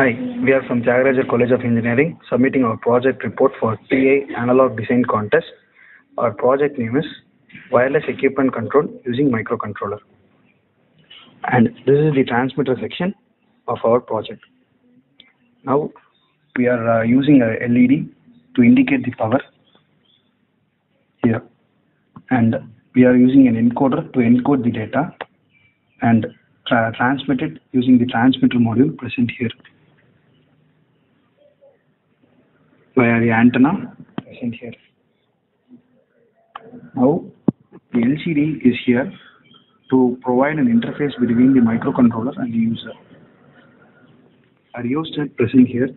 Hi, we are from Tyagaraja College of Engineering submitting our project report for TA Analog Design Contest. Our project name is Wireless Equipment Control using Microcontroller. And this is the transmitter section of our project. Now we are using a LED to indicate the power here. And we are using an encoder to encode the data and transmit it using the transmitter module present here via the antenna present here. Now the LCD is here to provide an interface between the microcontroller and the user. A rheostat present here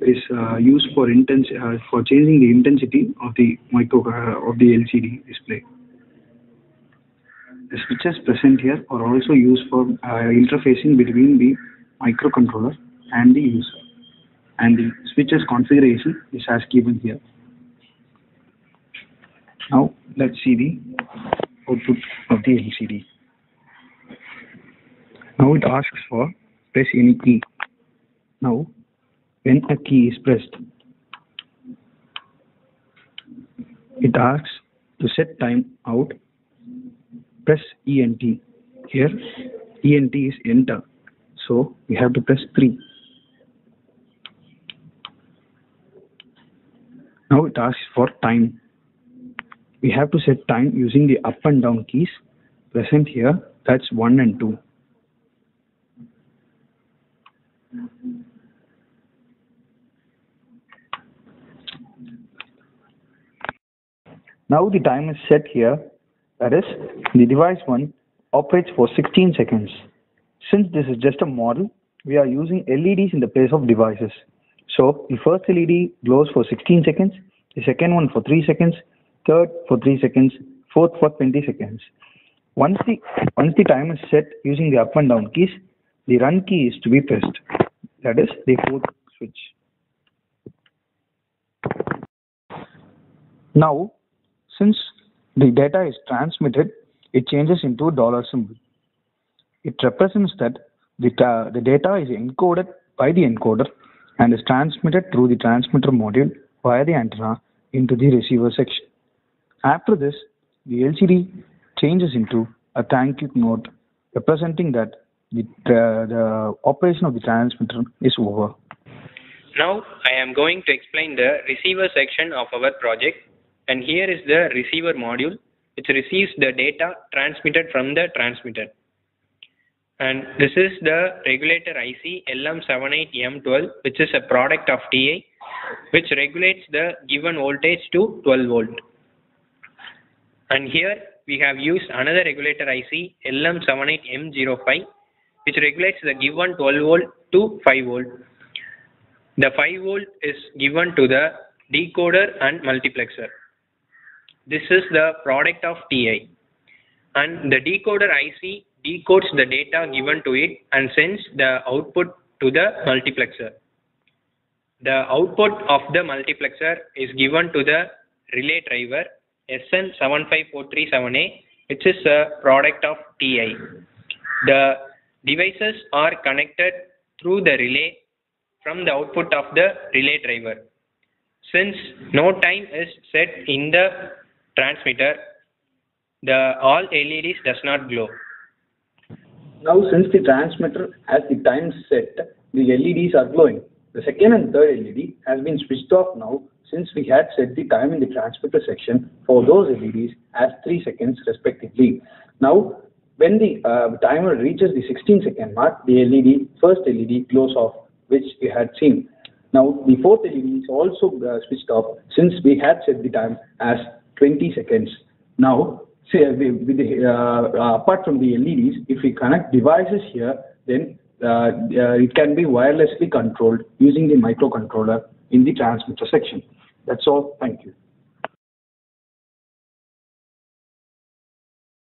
is used for changing the intensity of the LCD display. The switches present here are also used for interfacing between the microcontroller and the user. And the switches configuration is as given here. Now let's see the output of the LCD. Now it asks for press any key. Now when a key is pressed, it asks to set time out. Press ENT. Here ENT is enter, so we have to press 3. Now it asks for time. We have to set time using the up and down keys present here, that's 1 and 2. Now the time is set here, that is the device 1 operates for 16 seconds. Since this is just a model, we are using LEDs in the place of devices. So the first LED glows for 16 seconds, the second one for 3 seconds, third for 3 seconds, fourth for 20 seconds. Once the time is set using the up and down keys, the run key is to be pressed. That is the fourth switch. Now, since the data is transmitted, it changes into a $symbol. It represents that the data is encoded by the encoder and is transmitted through the transmitter module via the antenna into the receiver section. After this, the LCD changes into a thank you note representing that the operation of the transmitter is over. Now I am going to explain the receiver section of our project, and here is the receiver module which receives the data transmitted from the transmitter. And this is the regulator IC LM78M12, which is a product of TA, which regulates the given voltage to 12 volt. And here we have used another regulator IC LM78M05, which regulates the given 12 volt to 5 volt. The 5 volt is given to the decoder and multiplexer. This is the product of TA. And the decoder IC decodes the data given to it and sends the output to the multiplexer. The output of the multiplexer is given to the relay driver SN75437A, which is a product of TI. The devices are connected through the relay from the output of the relay driver. Since no time is set in the transmitter, all LEDs does not glow. Now since the transmitter has the time set, the LEDs are glowing. The second and third LED has been switched off now since we had set the time in the transmitter section for those LEDs as 3 seconds respectively. Now when the timer reaches the 16-second mark, the first LED glows off, which we had seen. Now the fourth LED is also switched off since we had set the time as 20 seconds. Now apart from the LEDs, if we connect devices here, then it can be wirelessly controlled using the microcontroller in the transmitter section. That's all. Thank you.